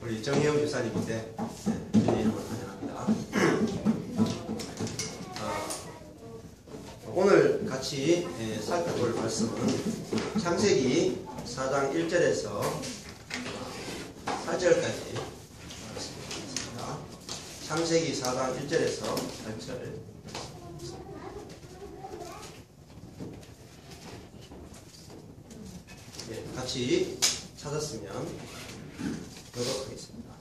우리 정혜영 교사님인데 주님 이름으로 환영합니다. 오늘 같이 살펴볼 말씀은 창세기 4장 1절에서 8절까지 말씀드리겠습니다. 창세기 4장 1절에서 8절. 같이 찾았으면 보도록 하겠습니다.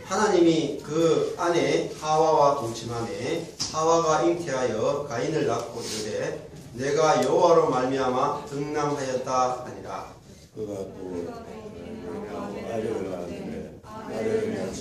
하나님이 그 아내 하와와 동침하매 하와가 잉태하여 가인을 낳고 이르되 내가 여호와로 말미암아 등남하였다 하니라. 그가 또 아들을 낳았는데 아들을 낳은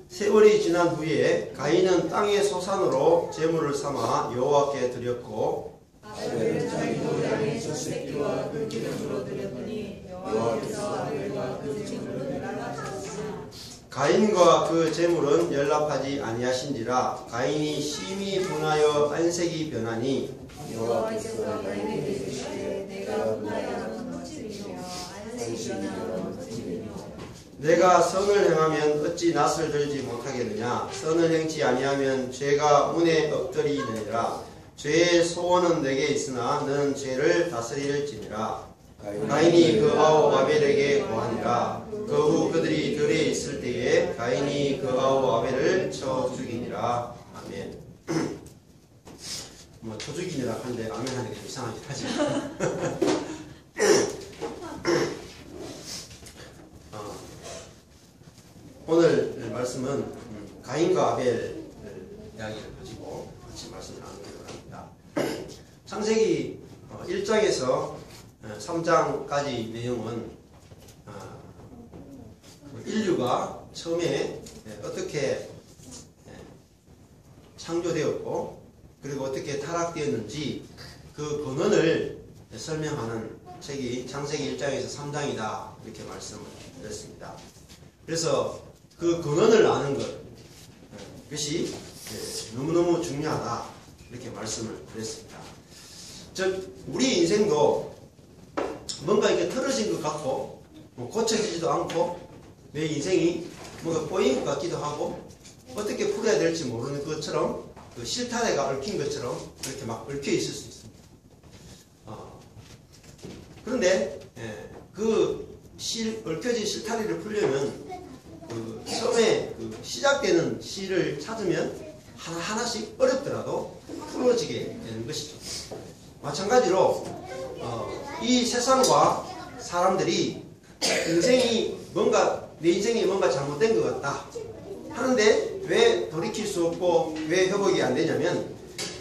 세월이 지난 후에 가인은 땅의 소산으로 제물을 삼아 여호와께 드렸고 아들은 자기 고향의 첫 새끼와 그 기름으로 드렸더니 여호와께서 아들과 그 제물을 멸하셨으나 가인과 그 제물은 연락하지 아니하신지라. 가인이 심히 분하여 안색이 변하니 여호와께서 가인에게 이르시되 내가 분하여 거칠이며 안색이 변하여 거칠이며 내가 선을 행하면 어찌 낯을 들지 못하겠느냐. 선을 행치 아니하면 죄가 운에 엎드리느니라. 죄의 소원은 내게 있으나 너는 죄를 다스릴지니라. 가인이 그 아우 아벨에게 고하니라. 그 후 그들이 들에 있을 때에 가인이 그 아우 아벨을 쳐 죽이니라. 아멘. 뭐 쳐 죽이니라 하는데 아멘 하니까 좀 이상하긴 하지. 오늘 말씀은 가인과 아벨 이야기를 가지고 같이 말씀을 나누기로 합니다. 창세기 1장에서 3장까지 내용은 인류가 처음에 어떻게 창조되었고 그리고 어떻게 타락되었는지 그 근원을 설명하는 책이 창세기 1장에서 3장이다 이렇게 말씀을 드렸습니다. 그래서 그 근원을 아는 것, 그것이 너무너무 중요하다 이렇게 말씀을 드렸습니다. 즉 우리 인생도 뭔가 이렇게 틀어진 것 같고 고쳐지지도 않고 내 인생이 뭔가 꼬인 것 같기도 하고 어떻게 풀어야 될지 모르는 것처럼 그 실타래가 얽힌 것처럼 그렇게 막 얽혀 있을 수 있습니다. 그런데 그 얽혀진 실타래를 풀려면 그 처음에 그 시작되는 실을 찾으면 하나하나씩 어렵더라도 풀어지게 되는 것이죠. 마찬가지로 이 세상과 사람들이 내 인생이 뭔가 잘못된 것 같다 하는데 왜 돌이킬 수 없고 왜 회복이 안 되냐면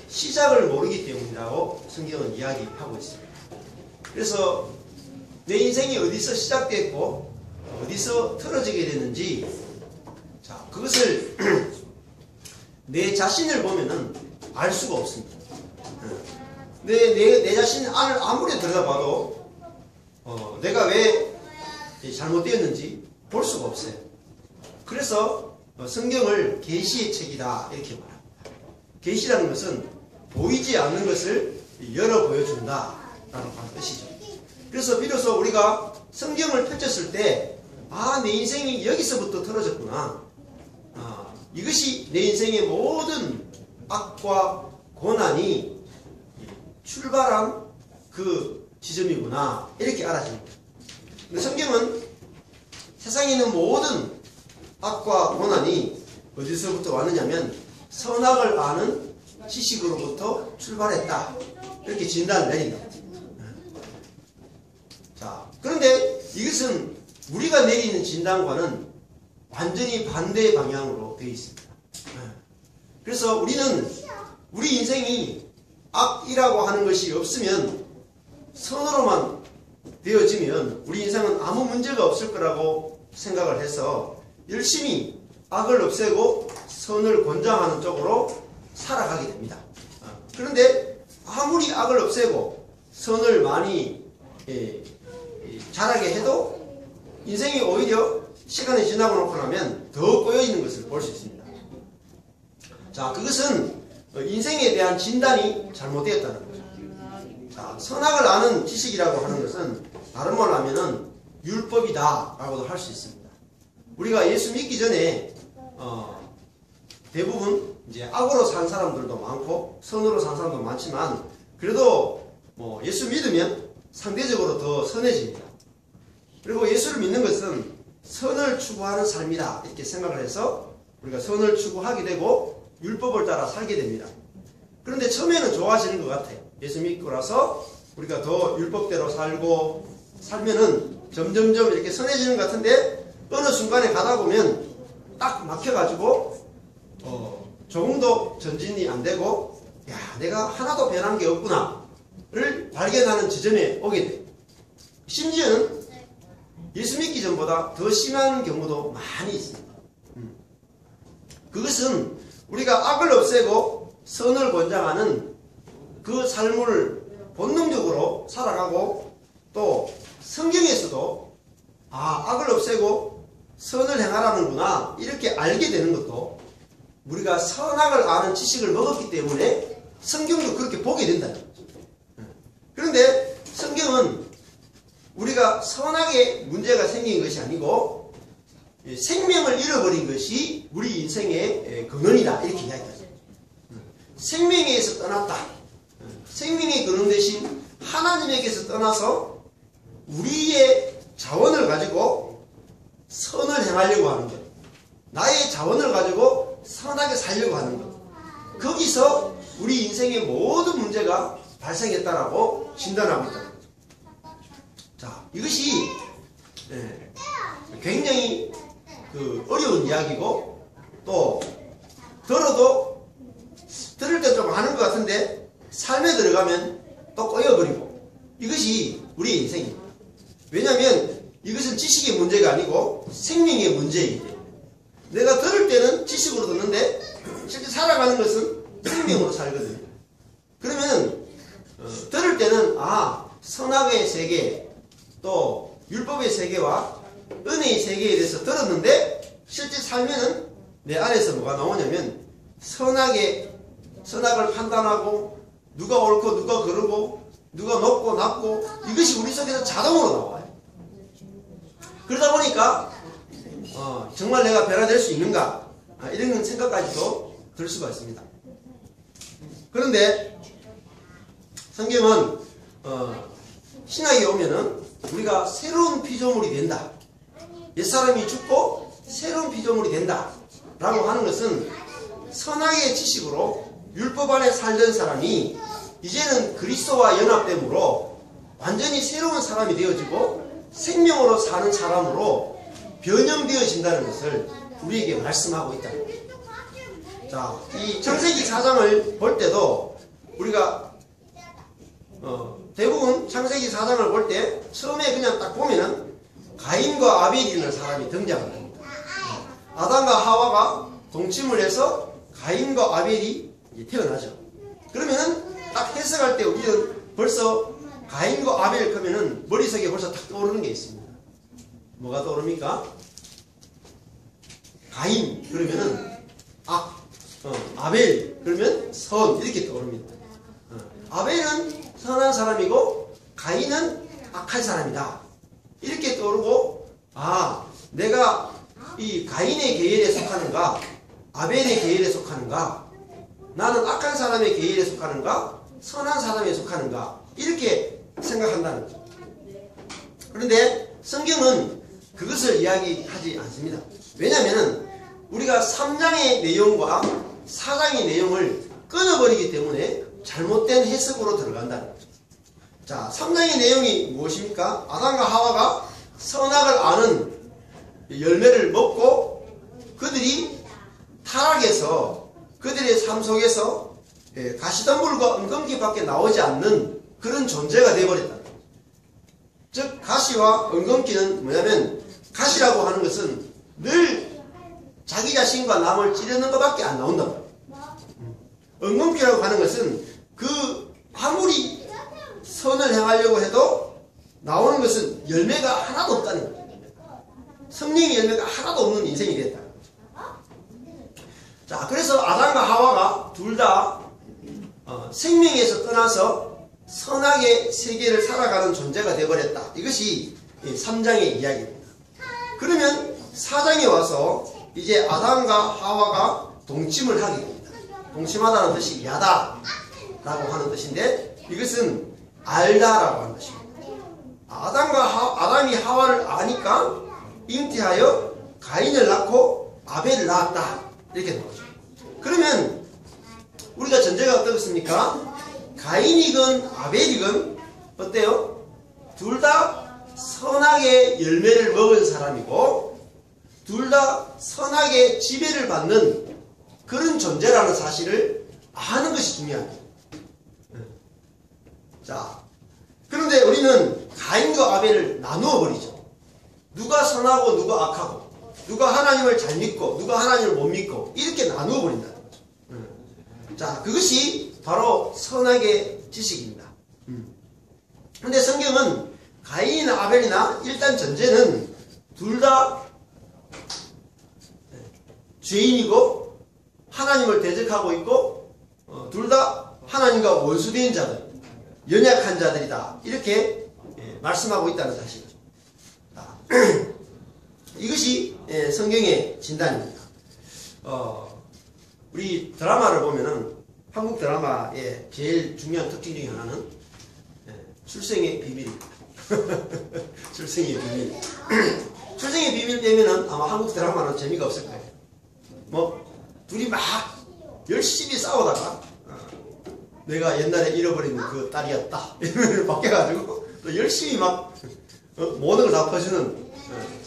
시작을 모르기 때문이라고 성경은 이야기하고 있습니다. 그래서 내 인생이 어디서 시작됐고 어디서 틀어지게 되는지 그것을 내 자신을 보면은 알 수가 없습니다. 내 자신을 아무리 들여다봐도 내가 왜 잘못되었는지 볼 수가 없어요. 그래서 성경을 계시의 책이다 이렇게 말합니다. 계시라는 것은 보이지 않는 것을 열어 보여준다 라는 뜻이죠. 그래서 비로소 우리가 성경을 펼쳤을 때 내 인생이 여기서부터 틀어졌구나. 이것이 내 인생의 모든 악과 고난이 출발한 그 지점이구나 이렇게 알아집니다. 근데 성경은 세상에 있는 모든 악과 고난이 어디서부터 왔느냐면 선악을 아는 지식으로부터 출발했다 이렇게 진단을 내린다. 그런데 이것은 우리가 내리는 진단과는 완전히 반대 방향으로 되어 있습니다. 그래서 우리는 우리 인생이 악이라고 하는 것이 없으면 선으로만 되어지면 우리 인생은 아무 문제가 없을 거라고 생각을 해서 열심히 악을 없애고 선을 권장하는 쪽으로 살아가게 됩니다. 그런데 아무리 악을 없애고 선을 많이 잘하게 해도 인생이 오히려 시간이 지나고 놓고 나면 더 꼬여있는 것을 볼 수 있습니다. 그것은 인생에 대한 진단이 잘못되었다는 거죠. 선악을 아는 지식이라고 하는 것은 다른 말 율법이다라고도 할 수 있습니다. 우리가 예수 믿기 전에 대부분 이제 악으로 산 사람들도 많고 선으로 산 사람도 많지만 그래도 뭐 예수 믿으면 상대적으로 더 선해집니다. 그리고 예수를 믿는 것은 선을 추구하는 삶이다 이렇게 생각을 해서 우리가 선을 추구하게 되고 율법을 따라 살게 됩니다. 그런데 처음에는 좋아지는 것 같아요. 예수 믿고 나서 우리가 더 율법대로 살고 살면은 점점점 이렇게 선해지는 것 같은데 어느 순간에 가다 보면 딱 막혀가지고 조금도 전진이 안 되고 야 내가 하나도 변한 게 없구나를 발견하는 지점에 오게 돼요. 심지어는 예수 믿기 전보다 더 심한 경우도 많이 있습니다. 그것은 우리가 악을 없애고 선을 권장하는 그 삶을 본능적으로 살아가고 또 성경에서도 악을 없애고 선을 행하라는구나 이렇게 알게 되는 것도 우리가 선악을 아는 지식을 먹었기 때문에 성경도 그렇게 보게 된다는 거죠. 그런데 성경은 우리가 선악에 문제가 생긴 것이 아니고 생명을 잃어버린 것이 우리 인생의 근원이다 이렇게 이야기하죠. 생명에서 떠났다. 생명의 근원 대신 하나님에게서 떠나서 우리의 자원을 가지고 선을 행하려고 하는 것. 나의 자원을 가지고 선하게 살려고 하는 것. 거기서 우리 인생의 모든 문제가 발생했다라고 진단하고 있다. 자, 이것이 굉장히 어려운 이야기고 또 들어도 들을 때 좀 아는 것 같은데 삶에 들어가면 또 꼬여버리고 이것이 우리의 인생입니다. 왜냐하면 이것은 지식의 문제가 아니고 생명의 문제이기 때문에 내가 들을 때는 지식으로 듣는데 실제 살아가는 것은 생명으로 살거든요. 그러면 들을 때는 선악의 세계 또 율법의 세계와 은혜의 세계에 대해서 들었는데 실제 살면은 내 안에서 뭐가 나오냐면 선악을 판단하고 누가 옳고 누가 그르고 누가 높고 낮고 이것이 우리 속에서 자동으로 나와요. 그러다 보니까 정말 내가 변화될 수 있는가 이런 생각까지도 들 수가 있습니다. 그런데 성경은 신학에 오면은 우리가 새로운 피조물이 된다. 옛사람이 죽고 새로운 피조물이 된다 라고 하는 것은 선악의 지식으로 율법 안에 살던 사람이 이제는 그리스도와 연합됨으로 완전히 새로운 사람이 되어지고 생명으로 사는 사람으로 변형되어진다는 것을 우리에게 말씀하고 있다. 자, 이 창세기 4장을 볼 때도 우리가 대부분 창세기 4장을 볼 때 처음에 그냥 딱 보면은 가인과 아벨이라는 사람이 등장합니다. 아담과 하와가 동침을 해서 가인과 아벨이 태어나죠. 그러면은 딱 해석할 때 우리는 벌써 가인과 아벨 그러면은 머릿속에 벌써 딱 떠오르는 게 있습니다. 뭐가 떠오릅니까? 가인 그러면은 악, 아벨 그러면 선 이렇게 떠오릅니다. 아벨은 선한 사람이고 가인은 악한 사람이다. 이렇게 떠오르고 내가 이 가인의 계열에 속하는가 아벨의 계열에 속하는가 나는 악한 사람의 계열에 속하는가 선한 사람에 속하는가 이렇게 생각한다는 거죠. 그런데 성경은 그것을 이야기하지 않습니다. 왜냐하면 우리가 3장의 내용과 4장의 내용을 끊어버리기 때문에 잘못된 해석으로 들어간다는 거죠. 자, 3장의 내용이 무엇입니까? 아담과 하와가 선악을 아는 열매를 먹고 그들이 타락해서 그들의 삶 속에서 가시덤불과 은검기밖에 나오지 않는 그런 존재가 되어버렸다. 즉 가시와 은검기는 뭐냐면 가시라고 하는 것은 늘 자기 자신과 남을 찌르는 것밖에 안 나온다. 은검기라고 하는 것은 아무리 선을 행하려고 해도 나오는 것은 열매가 하나도 없다는 거예요. 성령의 열매가 하나도 없는 인생이 됐다. 자, 그래서 아담과 하와가 둘 다 생명에서 떠나서 선악의 세계를 살아가는 존재가 되어버렸다. 이것이 이 3장의 이야기입니다. 그러면 4장에 와서 이제 아담과 하와가 동침을 하게 됩니다. 동침하다는 뜻이 야다 라고 하는 뜻인데, 이것은 알다라고 하는 뜻입니다. 아담이 하와를 아니까 잉태하여 가인을 낳고 아벨을 낳았다, 이렇게 나오죠. 그러면 우리가 전제가 어떻습니까? 가인이건 아벨이건 어때요? 둘 다 선악의 열매를 먹은 사람이고 둘 다 선악의 지배를 받는 그런 존재라는 사실을 아는 것이 중요합니다. 자, 그런데 우리는 가인과 아벨을 나누어 버리죠. 누가 선하고 누가 악하고, 누가 하나님을 잘 믿고 누가 하나님을 못 믿고, 이렇게 나누어 버린다는 거죠. 자, 그것이 바로 선악의 지식입니다. 그런데 성경은 가인이나 아벨이나 일단 전제는 둘 다 죄인이고 하나님을 대적하고 있고 둘 다 하나님과 원수된 자들, 연약한 자들이다, 이렇게 말씀하고 있다는 사실이죠. 이것이 성경의 진단입니다. 우리 드라마를 보면은 한국 드라마의 제일 중요한 특징 중에 하나는 출생의 비밀입니다. 출생의 비밀. 출생의 비밀 때문에는 아마 한국 드라마는 재미가 없을 거예요. 뭐 둘이 막 열심히 싸우다가 내가 옛날에 잃어버린 그 딸이었다 이러면 바뀌어가지고 또 열심히 막 모든 걸 다 퍼주는,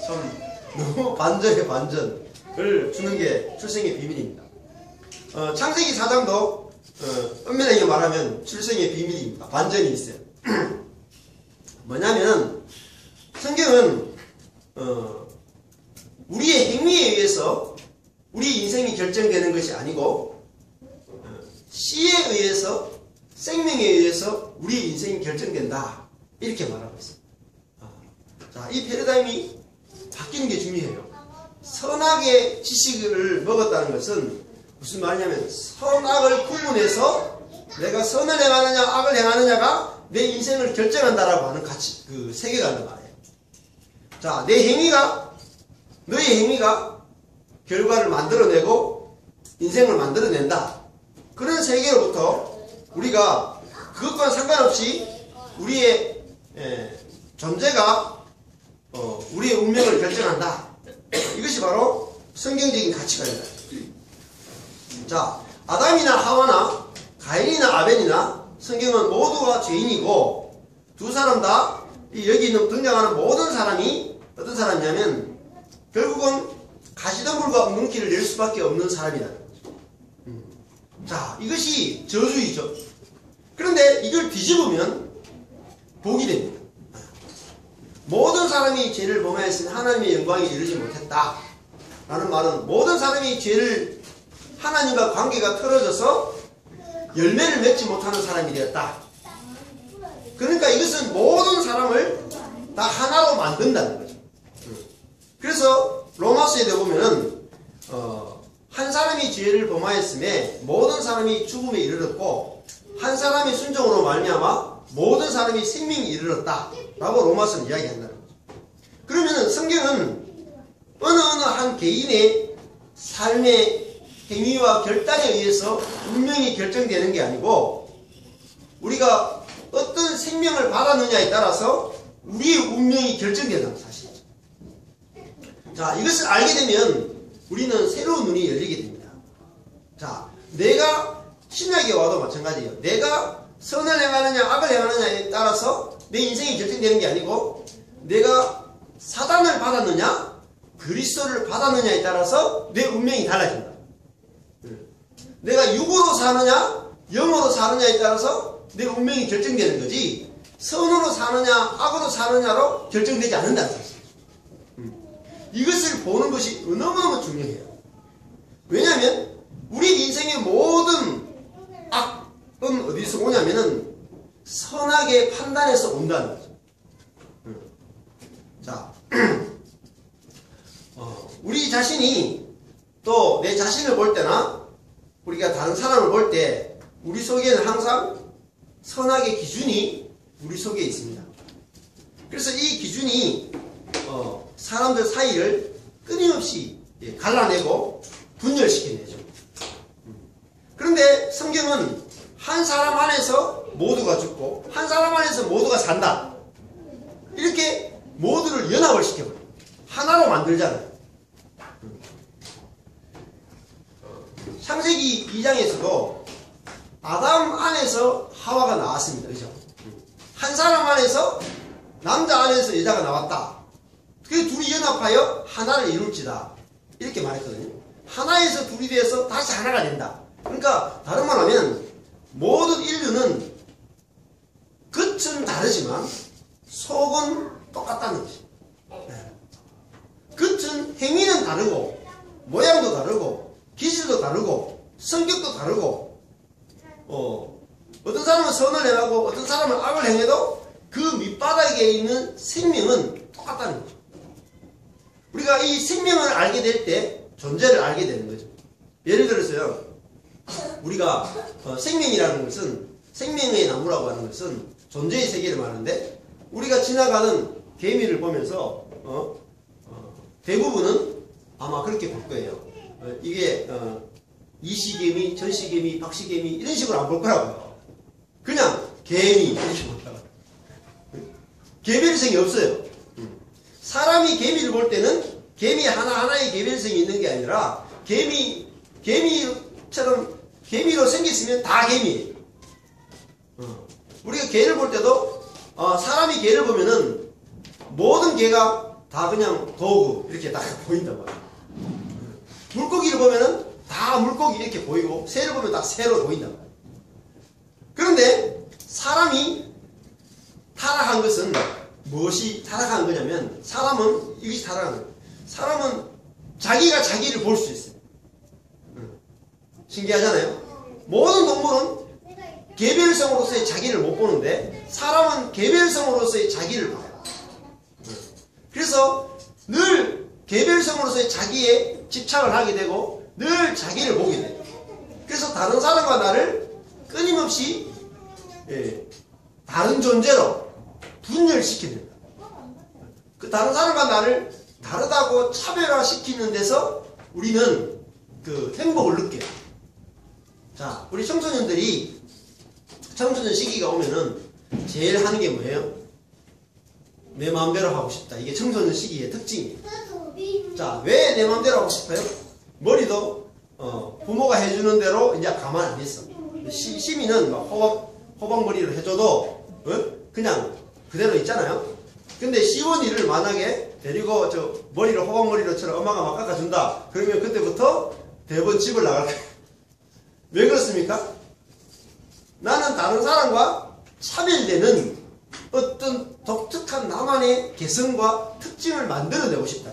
참 너무 반전의 반전을 주는 게 출생의 비밀입니다. 창세기 4장도 엄밀하게 말하면 출생의 비밀입니다. 반전이 있어요. 뭐냐면 성경은 우리의 행위에 의해서 우리 인생이 결정되는 것이 아니고 씨에 의해서, 생명에 의해서 우리 인생이 결정된다, 이렇게 말하고 있습니다. 자, 이 패러다임이 바뀌는 게 중요해요. 선악의 지식을 먹었다는 것은 무슨 말이냐면 선악을 구분해서 내가 선을 행하느냐 악을 행하느냐가 내 인생을 결정한다라고 하는 가치, 그 세계관을 말해요. 자, 너의 행위가 결과를 만들어내고 인생을 만들어낸다, 그런 세계로부터 우리가 그것과는 상관없이 우리의 존재가 우리의 운명을 결정한다. 이것이 바로 성경적인 가치관이다. 자, 아담이나 하와나 가인이나 아벨이나 성경은 모두가 죄인이고 두 사람 다 여기 등장하는 모든 사람이 어떤 사람이냐면 결국은 가시덤불과 엉겅퀴를 낼 수밖에 없는 사람이다. 자, 이것이 저주이죠. 그런데 이걸 뒤집으면 복이 됩니다. 모든 사람이 죄를 범하였으니 하나님의 영광에 이르지 못했다 라는 말은 모든 사람이 죄를, 하나님과 관계가 틀어져서 열매를 맺지 못하는 사람이 되었다. 그러니까 이것은 모든 사람을 다 하나로 만든다는 거죠. 그래서 로마서에 보면은 한 사람이 죄를 범하였음에 모든 사람이 죽음에 이르렀고 한 사람의 순종으로 말미암아 모든 사람이 생명에 이르렀다 라고 로마서는 이야기한다는 거죠. 그러면은 성경은 어느 한 개인의 삶의 행위와 결단에 의해서 운명이 결정되는 게 아니고 우리가 어떤 생명을 받았느냐에 따라서 우리의 운명이 결정된다는 사실이죠. 자, 이것을 알게 되면 우리는 새로운 눈이 열리게 됩니다. 자, 내가 신약에 와도 마찬가지예요. 내가 선을 행하느냐 악을 행하느냐에 따라서 내 인생이 결정되는 게 아니고 내가 사단을 받았느냐 그리스도를 받았느냐에 따라서 내 운명이 달라진다. 내가 육으로 사느냐 영으로 사느냐에 따라서 내 운명이 결정되는 거지 선으로 사느냐 악으로 사느냐로 결정되지 않는다는 사실. 이것을 보는 것이 너무너무 중요해요. 왜냐하면 우리 인생의 모든 악은 어디서 오냐면은 선악의 판단에서 온다는 거죠. 자, 우리 자신이 또 내 자신을 볼 때나 우리가 다른 사람을 볼 때 우리 속에는 항상 선악의 기준이 우리 속에 있습니다. 그래서 이 기준이 사람들 사이를 끊임없이 갈라내고 분열시켜내죠. 그런데 성경은 한 사람 안에서 모두가 죽고 한 사람 안에서 모두가 산다. 이렇게 모두를 연합을 시켜버려요. 하나로 만들잖아요. 창세기 2장에서도 아담 안에서 하와가 나왔습니다. 그죠? 한 사람 안에서 남자 안에서 여자가 나왔다. 그 둘이 연합하여 하나를 이룰지다. 이렇게 말했거든요. 하나에서 둘이 돼서 다시 하나가 된다. 그러니까 다른 말 하면 모든 인류는 겉은 다르지만 속은 똑같다는 것이죠. 겉은 행위는 다르고 모양도 다르고 기질도 다르고 성격도 다르고 어떤 사람은 선을 행하고 어떤 사람은 악을 행해도 그 밑바닥에 있는 생명은 똑같다는 거죠. 우리가 이 생명을 알게 될 때 존재를 알게 되는 거죠. 예를 들어서요, 우리가 생명이라는 것은, 생명의 나무라고 하는 것은 존재의 세계를 말하는데, 우리가 지나가는 개미를 보면서 대부분은 아마 그렇게 볼 거예요. 이게 이시개미, 전시개미, 박시개미 이런 식으로 안 볼 거라고요. 그냥 개미 이렇게 볼까요? 개별성이 없어요. 사람이 개미를 볼 때는 개미 하나하나의 개별성이 있는 게 아니라 개미처럼 개미로 생겼으면 다 개미예요. 우리가 개를 볼 때도 사람이 개를 보면은 모든 개가 다 그냥 도구 이렇게 딱 보인단 말이에요. 물고기를 보면은 다 물고기 이렇게 보이고 새를 보면 다 새로 보인단 말이에요. 그런데 사람이 타락한 것은 무엇이 타락한 거냐면, 사람은 이것이 타락한 거예요. 사람은 자기가 자기를 볼 수 있어요. 신기하잖아요. 모든 동물은 개별성으로서의 자기를 못 보는데 사람은 개별성으로서의 자기를 봐요. 그래서 늘 개별성으로서의 자기에 집착을 하게 되고 늘 자기를 보게 돼요. 그래서 다른 사람과 나를 끊임없이 다른 존재로 분열시키는, 그 다른 사람과 나를 다르다고 차별화시키는 데서 우리는 그 행복을 느껴요. 자, 우리 청소년들이 청소년 시기가 오면은 제일 하는 게 뭐예요? 내 마음대로 하고 싶다. 이게 청소년 시기의 특징이에요. 자, 왜 내 마음대로 하고 싶어요? 머리도 부모가 해주는 대로 이제 가만 안 있어. 시민은 막 호박머리를 해줘도 그냥 그대로 있잖아요. 근데 시원이를 만약에 데리고 저 머리를 호박머리로처럼 엄마가 막 깎아준다. 그러면 그때부터 대번 집을 나갈 거예요. 왜 그렇습니까? 나는 다른 사람과 차별되는 어떤 독특한 나만의 개성과 특징을 만들어내고 싶다.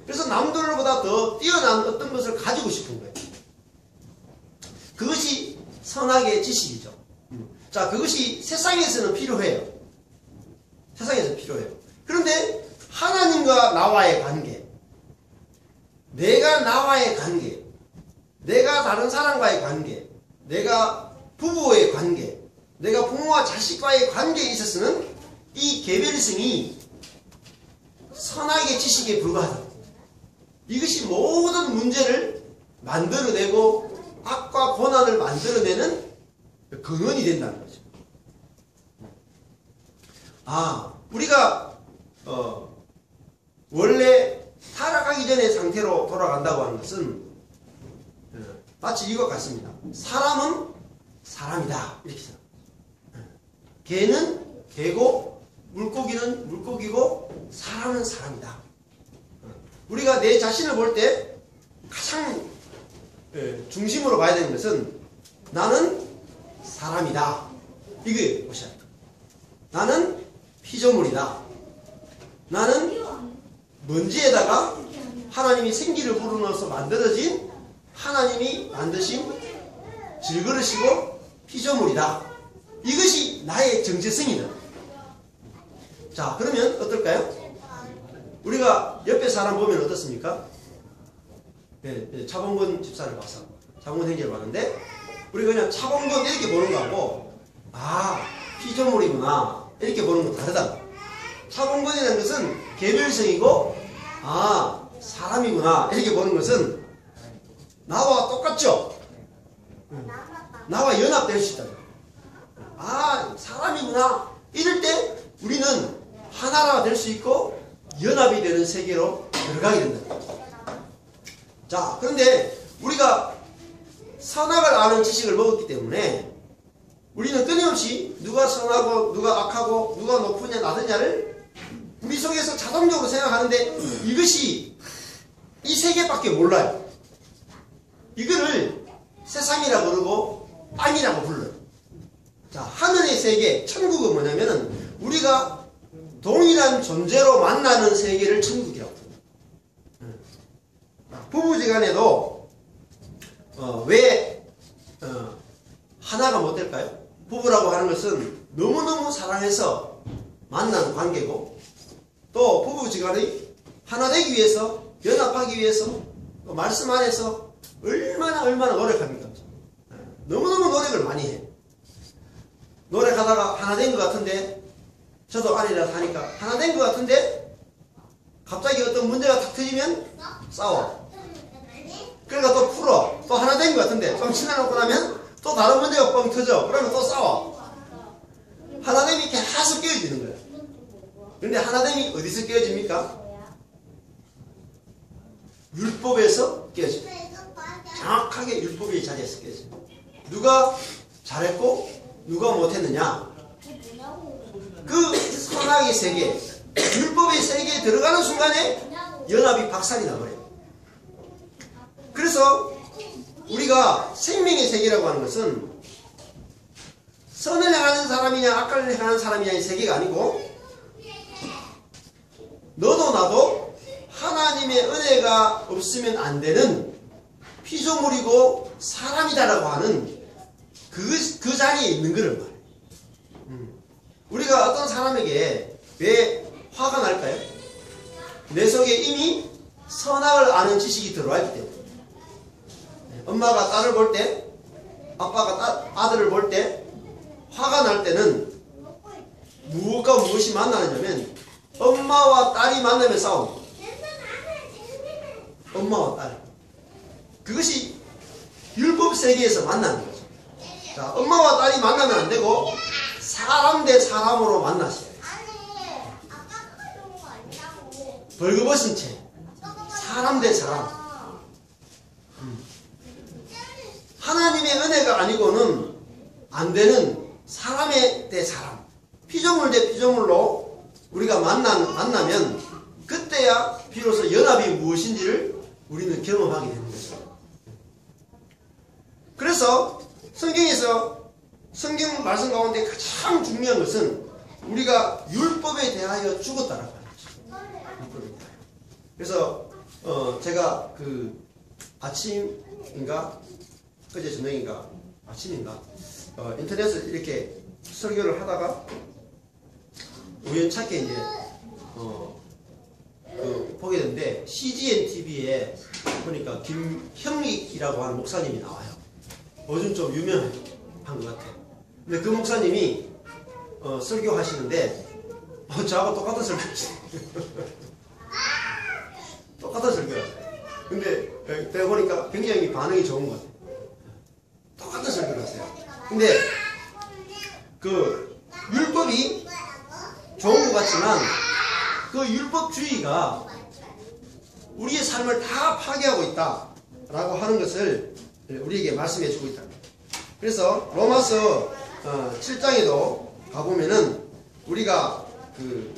그래서 남들보다 더 뛰어난 어떤 것을 가지고 싶은 거예요. 그것이 선악의 지식이죠. 자, 그것이 세상에서는 필요해요. 세상에서 필요해요. 그런데 하나님과 나와의 관계, 내가 나와의 관계, 내가 다른 사람과의 관계, 내가 부부의 관계, 내가 부모와 자식과의 관계에 있어서는 이 개별성이 선악의 지식에 불과하다. 이것이 모든 문제를 만들어내고 악과 고난을 만들어내는 근원이 된다는 거죠. 우리가 원래 타락하기 전의 상태로 돌아간다고 하는 것은 마치 이것 같습니다. 사람은 사람이다, 이렇게 생각합니다. 개는 개고 물고기는 물고기고 사람은 사람이다. 우리가 내 자신을 볼 때 가장 중심으로 봐야 되는 것은 나는 사람이다, 이게 보셔야 돼요. 나는 피조물이다. 나는 먼지에다가 하나님이 생기를 불어넣어서 만들어진 하나님이 만드신 질그릇이고 피조물이다. 이것이 나의 정체성이다. 자, 그러면 어떨까요? 우리가 옆에 사람 보면 어떻습니까? 차범근 집사를 봐서 차범근 행제를 봤는데 우리가 그냥 차범근 이렇게 보는 거하고 피조물이구나 이렇게 보는 건 다르다. 타공권이라는 것은 개별성이고, 아, 사람이구나 이렇게 보는 것은 나와 똑같죠. 나와 연합될 수 있다. 아, 사람이구나. 이럴 때 우리는 하나가 될 수 있고 연합이 되는 세계로 들어가게 된다. 자, 그런데 우리가 선악을 아는 지식을 먹었기 때문에 우리는 끊임없이 누가 선하고 누가 악하고 누가 높으냐 낮으냐를 우리 속에서 자동적으로 생각하는데 이것이 이 세계밖에 몰라요. 이거를 세상이라고 그러고 땅이라고 불러요. 자, 하늘의 세계, 천국은 뭐냐면은 우리가 동일한 존재로 만나는 세계를 천국이라고 불러요. 부부지간에도 왜 하나가 못 될까요? 부부라고 하는 것은 너무너무 사랑해서 만난 관계고, 또 부부지간의 하나 되기 위해서, 연합하기 위해서, 또 말씀 안에서 얼마나 노력합니까? 너무너무 노력을 많이 해. 노력하다가 하나 된 것 같은데, 저도 아내랑 사니까 하나 된 것 같은데 갑자기 어떤 문제가 탁 터지면 싸워. 그러니까 또 풀어. 또 하나 된 것 같은데 좀 지나놓고 나면 또 다른 문제가 뻥 터져. 그러면 또 싸워. 하나됨이 계속 깨어지는 거예요. 그런데 하나됨이 어디서 깨어집니까? 율법에서 깨어집니다. 정확하게 율법의 자리에서 깨어집니다. 누가 잘했고 누가 못했느냐, 그 선악의 세계, 율법의 세계에 들어가는 순간에 연합이 박살이 나버려요. 그래서 우리가 생명의 세계라고 하는 것은 선을 행하는 사람이냐 악을 행하는 사람이냐의 세계가 아니고, 너도 나도 하나님의 은혜가 없으면 안 되는 피조물이고 사람이다라고 하는 그 자리에 있는 거를 말해요. 우리가 어떤 사람에게 왜 화가 날까요? 내 속에 이미 선악을 아는 지식이 들어와 있기 때문에. 엄마가 딸을 볼 때, 아빠가 아들을 볼 때 화가 날 때는 무엇과 무엇이 만나느냐면 엄마와 딸이 만나면 싸웁니다. 엄마와 딸. 그것이 율법 세계에서 만나는 거죠. 자, 엄마와 딸이 만나면 안 되고 사람 대 사람으로 만나셔야 돼요. 벌거벗은 채 사람 대 사람. 하나님의 은혜가 아니고는 안 되는 사람의 대 사람, 피조물 대 피조물로 우리가 만나면 그때야 비로소 연합이 무엇인지를 우리는 경험하게 되는 거죠. 그래서 성경 말씀 가운데 가장 중요한 것은 우리가 율법에 대하여 죽었다라고 하죠. 그래서 제가 그 아침인가 그제 저녁인가 아침인가 인터넷을 이렇게 설교를 하다가 우연찮게 이제 보게 됐는데 CGN TV에 보니까 김형익이라고 하는 목사님이 나와요. 요즘 좀 유명한 것 같아요. 근데 그 목사님이 설교하시는데 저하고 똑같은 설교하시네요. 똑같은 설교하세요. 근데 내가 보니까 굉장히 반응이 좋은 것 같아요. 똑같은 설교를 하세요. 근데 그 율법이 좋은 것 같지만 그 율법주의가 우리의 삶을 다 파괴하고 있다라고 하는 것을 우리에게 말씀해 주고 있다. 그래서 로마서 7장에도 가보면은 우리가 그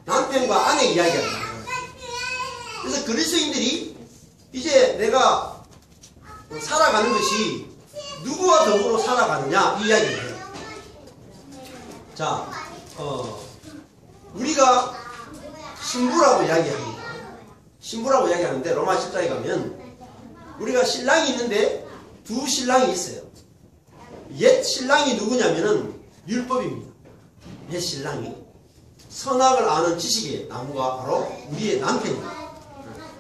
남편과 아내 이야기가 나와요. 그래서 그리스도인들이 이제 내가 살아가는 것이 누구와 더불어 살아가느냐 이 이야기를 해요. 자, 우리가 신부라고 이야기합니다. 신부라고 이야기하는데 로마 10장에 가면 우리가 신랑이 있는데 두 신랑이 있어요. 옛 신랑이 누구냐면은 율법입니다. 옛 신랑이 선악을 아는 지식의 나무가 바로 우리의 남편입니다.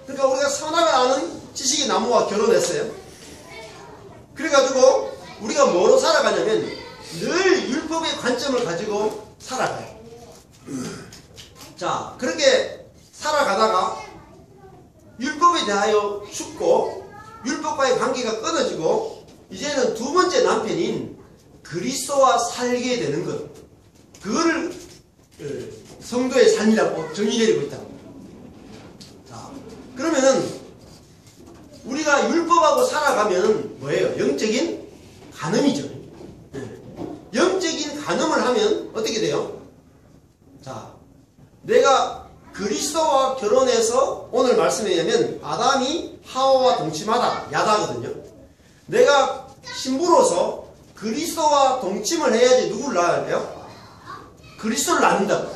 그러니까 우리가 선악을 아는 지식의 나무와 결혼했어요. 그래가지고 우리가 뭐로 살아가냐면 늘 율법의 관점을 가지고 살아가요. 자, 그렇게 살아가다가 율법에 대하여 죽고 율법과의 관계가 끊어지고 이제는 두 번째 남편인 그리스도와 살게 되는 것, 그거를 성도의 삶이라고 정의 내리고 있다. 자, 그러면은 우리가 율법하고 살아가면 뭐예요? 영적인 간음이죠. 영적인 간음을 하면 어떻게 돼요? 자, 내가 그리스도와 결혼해서 오늘 말씀에 의하면 아담이 하와와 동침하다, 야다거든요. 내가 신부로서 그리스도와 동침을 해야지 누구를 낳아야 돼요? 그리스도를 낳는다고.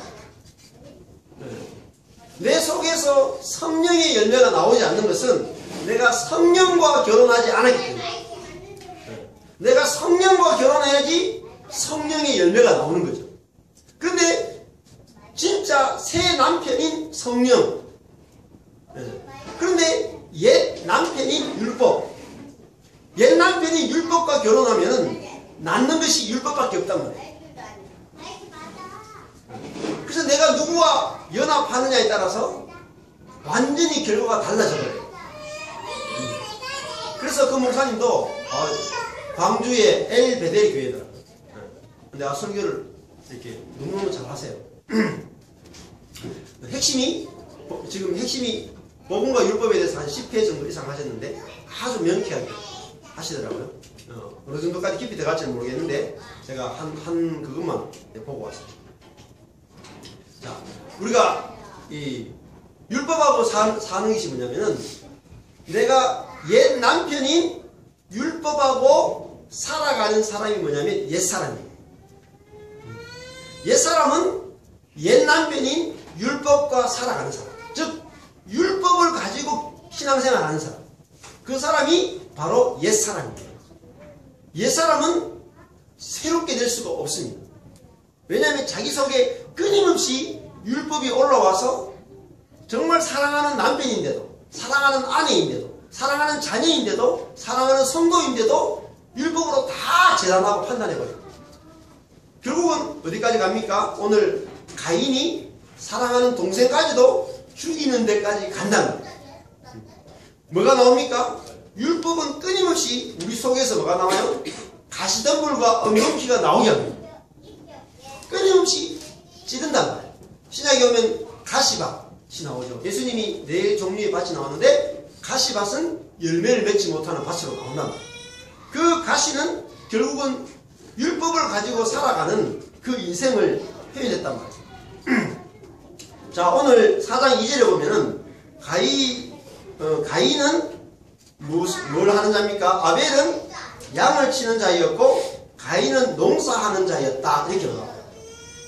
내 속에서 성령의 열매가 나오지 않는 것은 내가 성령과 결혼하지 않았기 때문에. 내가 성령과 결혼해야지 성령의 열매가 나오는 거죠. 그런데 진짜 새 남편인 성령, 그런데 옛 남편인 율법, 옛 남편이 율법과 결혼하면 낳는 것이 율법밖에 없단 말이에요. 그래서 내가 누구와 연합하느냐에 따라서 완전히 결과가 달라져버려요. 그래서 그 목사님도 광주의 엘 베델 교회더라고요. 근데 설교를 이렇게 너무너무 잘 하세요. 핵심이 복음과 율법에 대해서 한 10회 정도 이상 하셨는데 아주 명쾌하게 하시더라고요. 어느 정도까지 깊이 들어갈지는 모르겠는데 제가 한 그것만 보고 왔습니다. 자, 우리가 이 율법하고 사는 것이 뭐냐면은 내가 옛 남편인 율법하고 살아가는 사람이 뭐냐면 옛사람이에요. 옛사람은 옛 남편인 율법과 살아가는 사람, 즉 율법을 가지고 신앙생활 하는 사람, 그 사람이 바로 옛사람이에요. 옛사람은 새롭게 될 수가 없습니다. 왜냐하면 자기 속에 끊임없이 율법이 올라와서 정말 사랑하는 남편인데도, 사랑하는 아내인데도, 사랑하는 자녀인데도, 사랑하는 성도인데도 율법으로 다 재단하고 판단해버려요. 결국은 어디까지 갑니까? 오늘 가인이 사랑하는 동생까지도 죽이는 데까지 간다는 거예요. 뭐가 나옵니까? 율법은 끊임없이 우리 속에서 뭐가 나와요? 가시덤불과 엉겅퀴가 나오게 합니다. 끊임없이 찌른단 말이에요. 신약에 오면 가시밭이 나오죠. 예수님이 네 종류의 밭이 나오는데 가시밭은 열매를 맺지 못하는 밭으로 나온단 말이에요. 그 가시는 결국은 율법을 가지고 살아가는 그 인생을 표현했단 말이에요. 자, 오늘 4장 2절에 보면은 가인은 뭘 하는 자입니까? 아벨은 양을 치는 자였고 가인은 농사하는 자였다, 이렇게 나와요.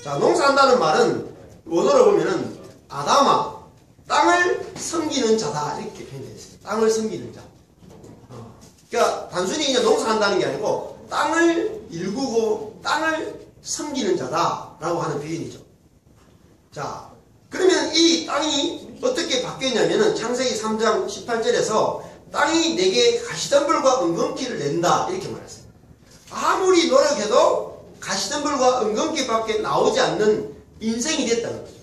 자, 농사한다는 말은 원어로 보면은 아담아, 땅을 섬기는 자다, 이렇게 표현되어 있어요. 땅을 섬기는 자. 그러니까 단순히 그냥 농사한다는 게 아니고 땅을 일구고 땅을 섬기는 자다라고 하는 표현이죠. 자, 그러면 이 땅이 어떻게 바뀌었냐면은 창세기 3장 18절에서 땅이 내게 가시덤불과 엉겅퀴를 낸다, 이렇게 말했어요. 아무리 노력해도 가시덤불과 엉겅퀴밖에 나오지 않는 인생이 됐다는 거죠.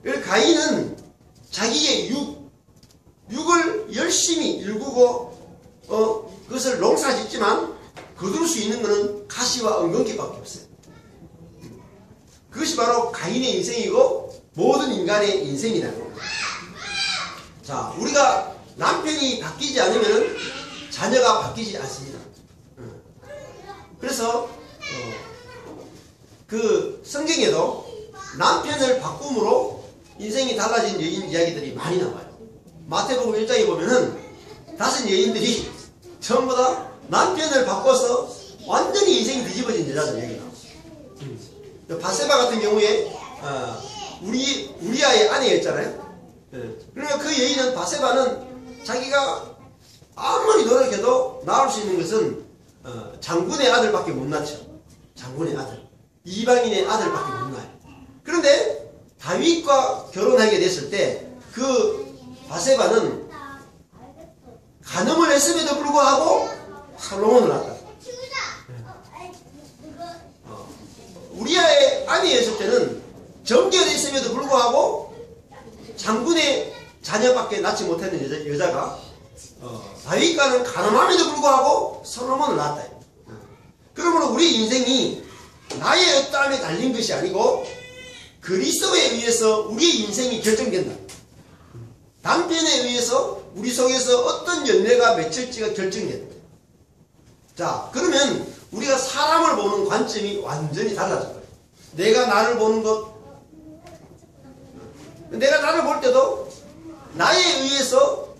그래서 가인은 자기의 육을 열심히 일구고 그것을 농사짓지만 거둘 수 있는 것은 가시와 엉겅퀴밖에 없어요. 그것이 바로 가인의 인생이고 모든 인간의 인생이라는 겁니다. 자, 우리가 남편이 바뀌지 않으면 자녀가 바뀌지 않습니다. 그래서 그 성경에도 남편을 바꿈으로 인생이 달라진 여인 이야기들이 많이 나와요. 마태복음 1장에 보면은 5 여인들이 전부 다 남편을 바꿔서 완전히 인생이 뒤집어진 여자들 얘기 나와요. 바세바 같은 경우에 우리아의 아내였잖아요. 그러니까 그 여인은, 바세바는 자기가 아무리 노력해도 낳을 수 있는 것은 장군의 아들밖에 못 낳죠. 장군의 아들, 이방인의 아들밖에 못 낳아요. 그런데 다윗과 결혼하게 됐을 때 그 바세바는 간음을 했음에도 불구하고 솔로몬을 낳았다. 우리아의 아내였을 때는 정결했음에도 불구하고 장군의 자녀밖에 낳지 못했는 여자가 다윗과는 가늠함에도 불구하고 솔로몬을 낳았다. 그러므로 우리 인생이 나의 어떠함에 달린 것이 아니고 그리스도에 의해서 우리의 인생이 결정된다. 남편에 의해서 우리 속에서 어떤 열매가 맺힐지가 결정된다. 자, 그러면 우리가 사람을 보는 관점이 완전히 달라질 거예요. 내가 나를 보는 것, 내가 나를 볼 때도 나에 의해서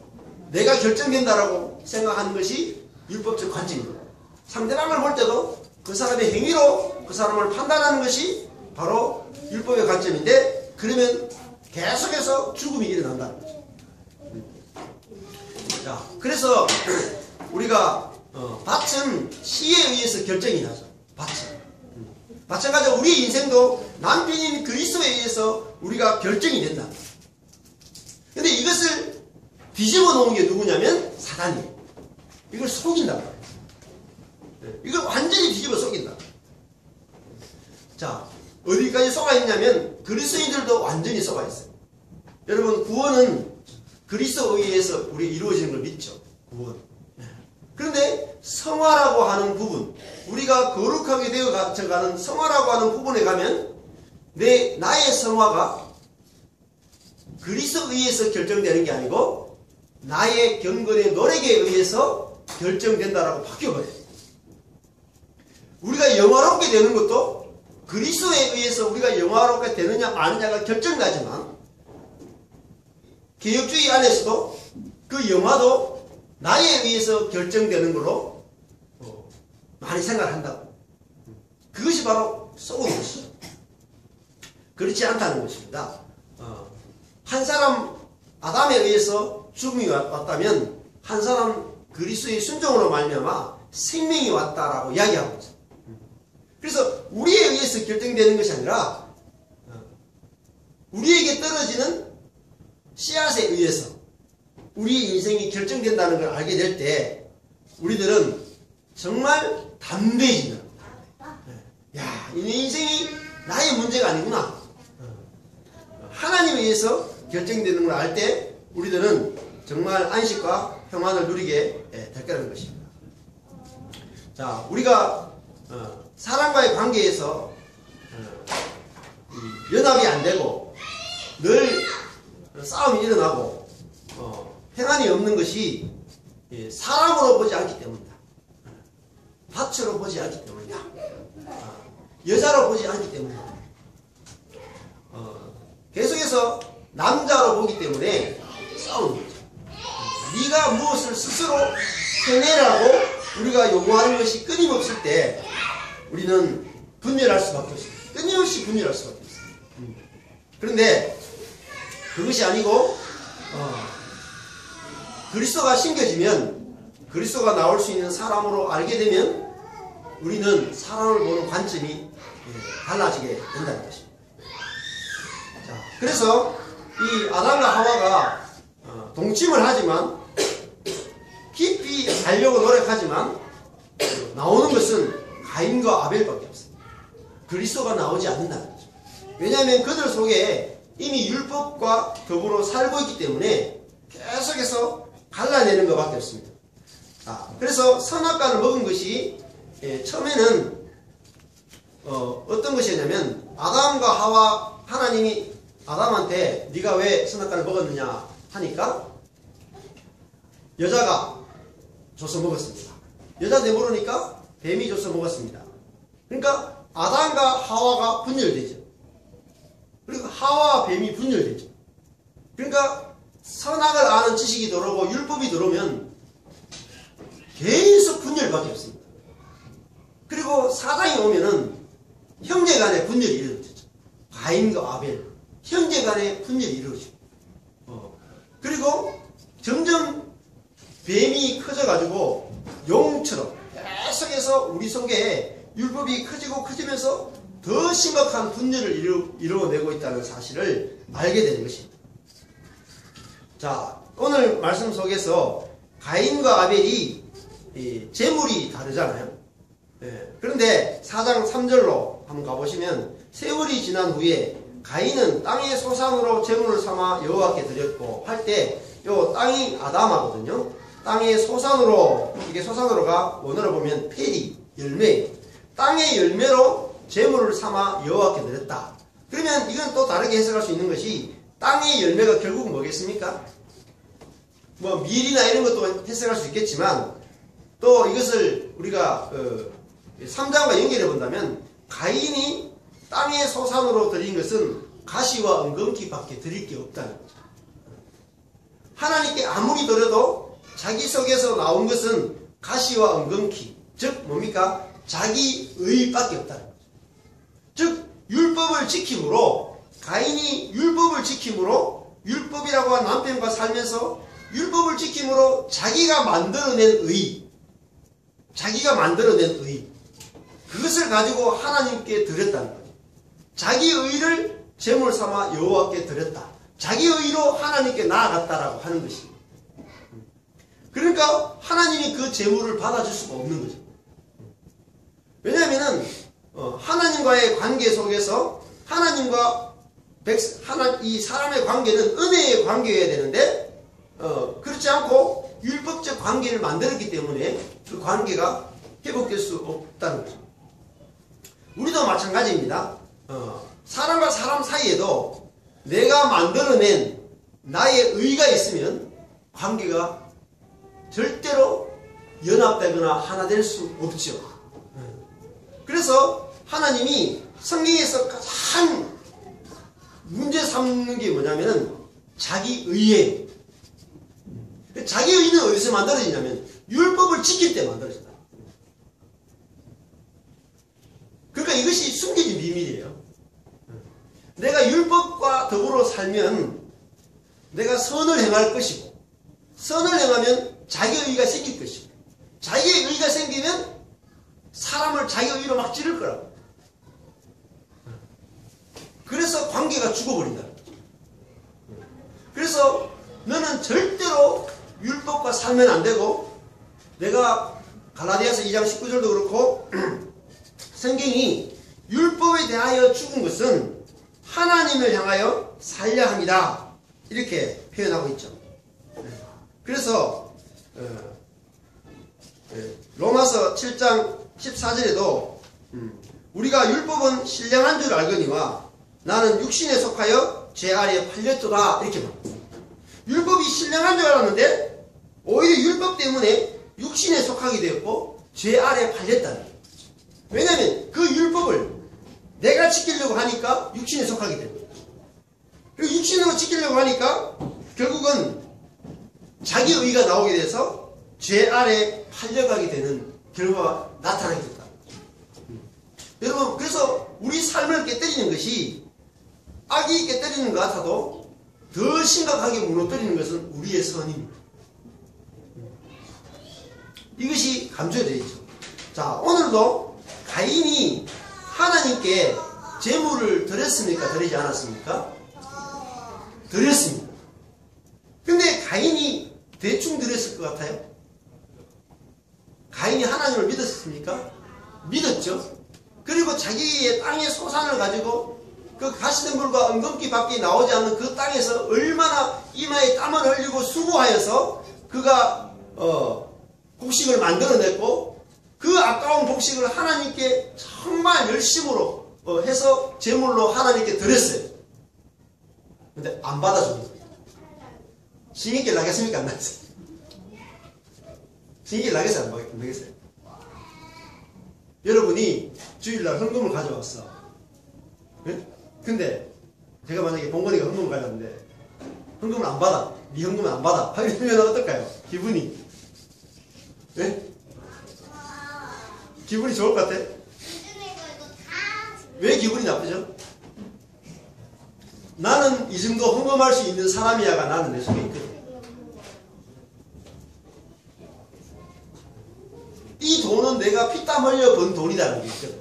내가 결정된다라고 생각하는 것이 율법적 관점입니다. 상대방을 볼 때도 그 사람의 행위로 그 사람을 판단하는 것이 바로 율법의 관점인데, 그러면 계속해서 죽음이 일어난다는 거죠. 자, 그래서 우리가 밭은 시에 의해서 결정이 나죠. 밭은. 마찬가지로 우리 인생도 남편인 그리스도에 의해서 우리가 결정이 된다. 근데 이것을 뒤집어 놓은 게 누구냐면 사단이에요. 이걸 속인단 말이에요. 이걸 완전히 뒤집어 속인다. 자, 어디까지 속아 있냐면 그리스도인들도 완전히 속아 있어요. 여러분, 구원은 그리스도에 의해서 우리 이루어지는 걸 믿죠. 구원. 그런데 성화라고 하는 부분, 우리가 거룩하게 되어가는 성화라고 하는 부분에 가면 나의 성화가 그리스도에 의해서 결정되는 게 아니고 나의 경건의 노력에 의해서 결정된다라고 바뀌어버려요. 우리가 영화롭게 되는 것도 그리스도에 의해서 우리가 영화롭게 되느냐 마느냐가 결정나지만, 개혁주의 안에서도 그 영화도 나에 의해서 결정되는 걸로 많이 생각한다고. 그것이 바로 속은 것이죠. 그렇지 않다는 것입니다. 한 사람 아담에 의해서 죽음이 왔다면 한 사람 그리스도의 순종으로 말미암아 생명이 왔다라고 이야기하고 있어요. 그래서 우리에 의해서 결정되는 것이 아니라 우리에게 떨어지는 씨앗에 의해서 우리 인생이 결정된다는 걸 알게 될 때 우리들은 정말 담대해진다. 야, 이 인생이 나의 문제가 아니구나. 하나님에 의해서 결정되는 걸 알 때 우리들은 정말 안식과 평안을 누리게 될 거라는 것입니다. 자, 우리가 사람과의 관계에서 연합이 안 되고 늘 싸움이 일어나고 평안이 없는 것이 사람으로 보지 않기 때문이다. 밭으로 보지 않기 때문이다. 여자로 보지 않기 때문이다. 계속해서 남자로 보기 때문에 싸우는 거죠. 네가 무엇을 스스로 해내라고 우리가 요구하는 것이 끊임없을 때 우리는 분열할 수밖에 없습니다. 끊임없이 분열할 수밖에 없습니다. 그런데 그것이 아니고 그리스도가 심겨지면, 그리스도가 나올 수 있는 사람으로 알게 되면 우리는 사람을 보는 관점이 달라지게 된다는 것입니다. 자, 그래서 이 아담과 하와가 동침을 하지만, 깊이 알려고 노력하지만 나오는 것은 가인과 아벨밖에 없습니다. 그리스도가 나오지 않는다는 거죠. 왜냐하면 그들 속에 이미 율법과 더불어 살고 있기 때문에 계속해서 갈라내는 것밖에 없습니다. 그래서 선악과를 먹은 것이 처음에는 어떤 것이었냐면, 아담과 하와, 하나님이 아담한테 네가 왜 선악과를 먹었느냐 하니까 여자가 줘서 먹었습니다. 여자 내모르니까 뱀이 줘서 먹었습니다. 그러니까 아담과 하와가 분열되죠. 그리고 하와와 뱀이 분열되죠. 그러니까 선악을 아는 지식이 들어오고 율법이 들어오면 계속 분열밖에 없습니다. 그리고 사단이 오면은 형제 간의 분열이 이루어지죠. 가인과 아벨, 형제 간의 분열이 이루어지죠. 그리고 점점 뱀이 커져가지고 용처럼 계속해서 우리 속에 율법이 커지고 커지면서 더 심각한 분열을 이루어내고 있다는 사실을 알게 되는 것입니다. 자, 오늘 말씀 속에서 가인과 아벨이 재물이 다르잖아요. 그런데 4장 3절로 한번 가보시면, 세월이 지난 후에 가인은 땅의 소산으로 제물을 삼아 여호와께 드렸고 할 때 요 땅이 아담하거든요. 땅의 소산으로, 이게 소산으로가 원어로 보면 페리, 열매, 땅의 열매로 제물을 삼아 여호와께 드렸다. 그러면 이건 또 다르게 해석할 수 있는 것이 땅의 열매가 결국은 뭐겠습니까? 뭐 밀이나 이런 것도 해석할 수 있겠지만 또 이것을 우리가 3장과 연결해 본다면 가인이 땅의 소산으로 드린 것은 가시와 엉겅퀴밖에 드릴 게 없다는 거죠. 하나님께 아무리 드려도 자기 속에서 나온 것은 가시와 엉겅퀴, 즉 뭡니까? 자기 의밖에 없다는 거죠. 즉 율법을 지킴으로, 가인이 율법을 지킴으로, 율법이라고 한 남편과 살면서 율법을 지킴으로 자기가 만들어낸 의, 그것을 가지고 하나님께 드렸다는 거죠. 자기 의를 제물 삼아 여호와께 드렸다. 자기 의로 하나님께 나아갔다라고 하는 것입니다. 그러니까 하나님이 그 제물을 받아줄 수가 없는 거죠. 왜냐하면은 하나님과의 관계 속에서 하나님과 이 사람의 관계는 은혜의 관계여야 되는데 그렇지 않고 율법적 관계를 만들었기 때문에 그 관계가 회복될 수 없다는 거죠. 우리도 마찬가지입니다. 사람과 사람 사이에도 내가 만들어낸 나의 의가 있으면 관계가 절대로 연합되거나 하나 될 수 없죠. 그래서 하나님이 성경에서 가장 문제 삼는 게 뭐냐면은 자기 의예요. 자기 의는 어디서 만들어지냐면 율법을 지킬 때 만들어진다. 그러니까 이것이 숨겨진 비밀이에요. 내가 율법과 더불어 살면 내가 선을 행할 것이고, 선을 행하면 자기 의가 생길 것이고, 자기 의가 생기면 사람을 자기 의로 막 찌를 거라고. 그래서 관계가 죽어버린다. 그래서 너는 절대로 율법과 살면 안 되고, 내가 갈라디아서 2장 19절도 그렇고 성경이 율법에 대하여 죽은 것은 하나님을 향하여 살려 합니다. 이렇게 표현하고 있죠. 그래서 로마서 7장 14절에도 우리가 율법은 신령한 줄 알거니와 나는 육신에 속하여 죄 아래에 팔렸도다 이렇게 말합니다. 율법이 신령한 줄 알았는데 오히려 율법 때문에 육신에 속하게 되었고 죄 아래에 팔렸다는 거예요. 왜냐하면 그 율법을 내가 지키려고 하니까 육신에 속하게 됩니다. 그리고 육신으로 지키려고 하니까 결국은 자기 의가 나오게 돼서 죄 아래 팔려가게 되는 결과가 나타나게 된다. 여러분, 그래서 우리 삶을 깨뜨리는 것이 악이 깨뜨리는 것 같아도 더 심각하게 무너뜨리는 것은 우리의 선입니다. 이것이 감춰야 되죠. 자, 오늘도 가인이 하나님께 제물을 드렸습니까? 드리지 않았습니까? 드렸습니다. 근데 가인이 대충 드렸을 것 같아요? 가인이 하나님을 믿었습니까? 믿었죠. 그리고 자기의 땅의 소산을 가지고 그 가시덤불과 엉겅퀴 밖에 나오지 않는 그 땅에서 얼마나 이마에 땀을 흘리고 수고하여서 그가 곡식을 만들어냈고 그 아까운 곡식을 하나님께 정말 열심으로 해서 제물로 하나님께 드렸어요. 근데 안 받아줍니다. 신경질 나겠습니까? 안 나겠어요? 신경질 나겠어요? 안 나겠어요? 여러분이 주일날 헌금을 가져왔어. 네? 근데 제가 만약에 봉건이가 헌금을 가져왔는데 헌금을 안 받아. 네 헌금을 안 받아. 이러면 어떨까요? 기분이? 네? 기분이 좋을 것 같아? 왜 기분이 나쁘죠? 나는 이 정도 헌금할 수 있는 사람이야가 나는 내 속에 있거든. 이 돈은 내가 피땀 흘려 번 돈이라는 게 있거든.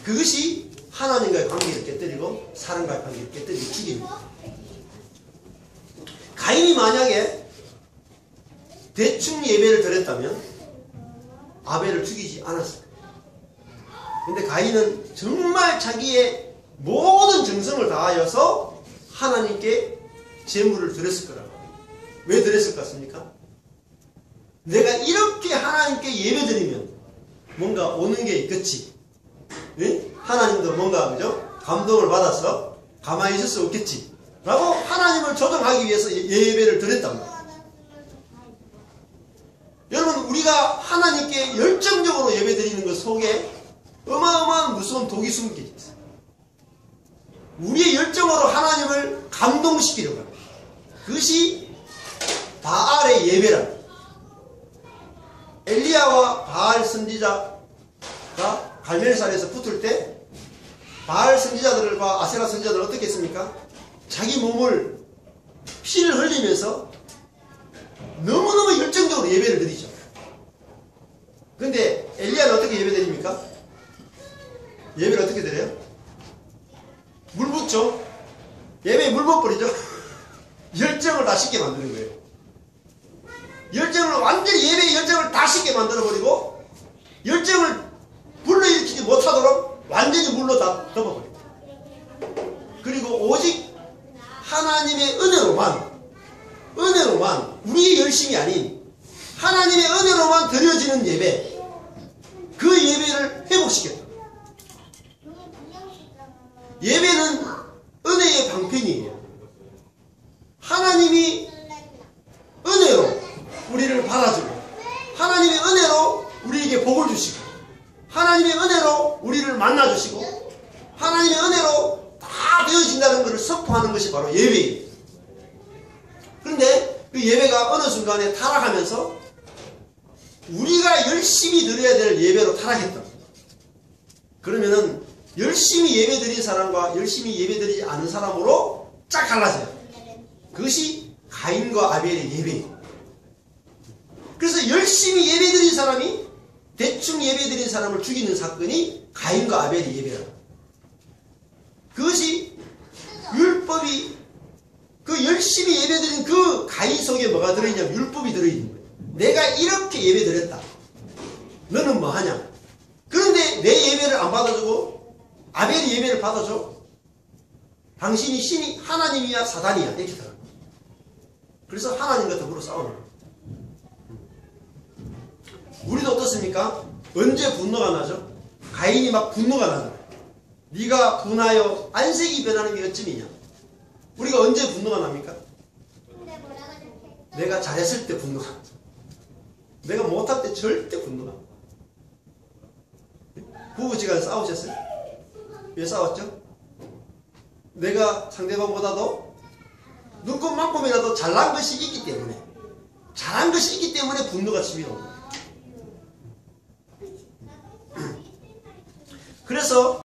그것이 하나님과의 관계를 깨뜨리고 사람과의 관계를 깨뜨리고 죽입니다. 가인이 만약에 대충 예배를 드렸다면 아벨을 죽이지 않았을 거예요. 근데 가인은 정말 자기의 모든 정성을 다하여서 하나님께 제물을 드렸을 거라고. 왜 드렸을 것 같습니까? 내가 이렇게 하나님께 예배드리면 뭔가 오는 게 있겠지. 네? 하나님도 뭔가 그죠? 감동을 받아서 가만히 있을 수 없겠지. 라고 하나님을 조정하기 위해서 예배를 드렸단 말이에요. 여러분, 우리가 하나님께 열정적으로 예배드리는 것 속에 어마어마한 무서운 독이 숨겨 있어요. 우리의 열정으로 하나님을 감동시키려고 합니다. 그것이 바알의 예배랍니다. 엘리야와 바알 선지자가 갈멜산에서 붙을 때 바알 선지자들과 아세라 선지자들은 어떻게 했습니까? 자기 몸을 피를 흘리면서 너무너무 열정적으로 예배를 드리죠. 근데 엘리야는 어떻게 예배 드립니까? 예배를 어떻게 드려요? 물 붓죠. 예배에 물 붓버리죠. 열정을 다 식게 만드는 거예요. 열정을 완전히 예배의 열정을 다 식게 만들어버리고 열정을 불러일으키지 못하도록 완전히 물로 다 덮어버려요. 그리고 오직 하나님의 은혜로만 우리의 열심이 아닌 하나님의 은혜로만 드려지는 예배, 그 예배를 회복시켰다. 예배는 은혜의 방편이에요. 하나님이 은혜로 우리를 받아주고 하나님의 은혜로 우리에게 복을 주시고 하나님의 은혜로 우리를 만나주시고 하나님의 은혜로 다 되어진다는 것을 선포하는 것이 바로 예배예요. 그런데 그 예배가 어느 순간에 타락하면서 우리가 열심히 드려야 될 예배로 타락했다. 그러면은 열심히 예배드린 사람과 열심히 예배드리지 않은 사람으로 쫙 갈라져요. 그것이 가인과 아벨의 예배예요. 그래서 열심히 예배드린 사람이 대충 예배드린 사람을 죽이는 사건이 가인과 아벨의 예배라. 그것이 율법이 그 열심히 예배드린 그 가인 속에 뭐가 들어있냐면 율법이 들어있는 거예요. 내가 이렇게 예배드렸다. 너는 뭐 하냐? 그런데 내 예배를 안 받아주고 아벨의 예배를 받아줘. 당신이 신이 하나님이야 사단이야 이렇게 들어. 그래서 하나님과 더불어 싸우는 거예요. 우리도 어떻습니까? 언제 분노가 나죠? 가인이 막 분노가 나잖아요. 네가 분하여 안색이 변하는 게 어찌미냐? 우리가 언제 분노가 납니까? 내가 잘했을 때 분노가 나죠. 내가 못할 때 절대 분노가 나죠. 부부지간 싸우셨어요? 왜 싸웠죠? 내가 상대방보다도 눈곱만큼이라도 잘난 것이 있기 때문에 잘한 것이 있기 때문에 분노가 치밀어 옵니다. 그래서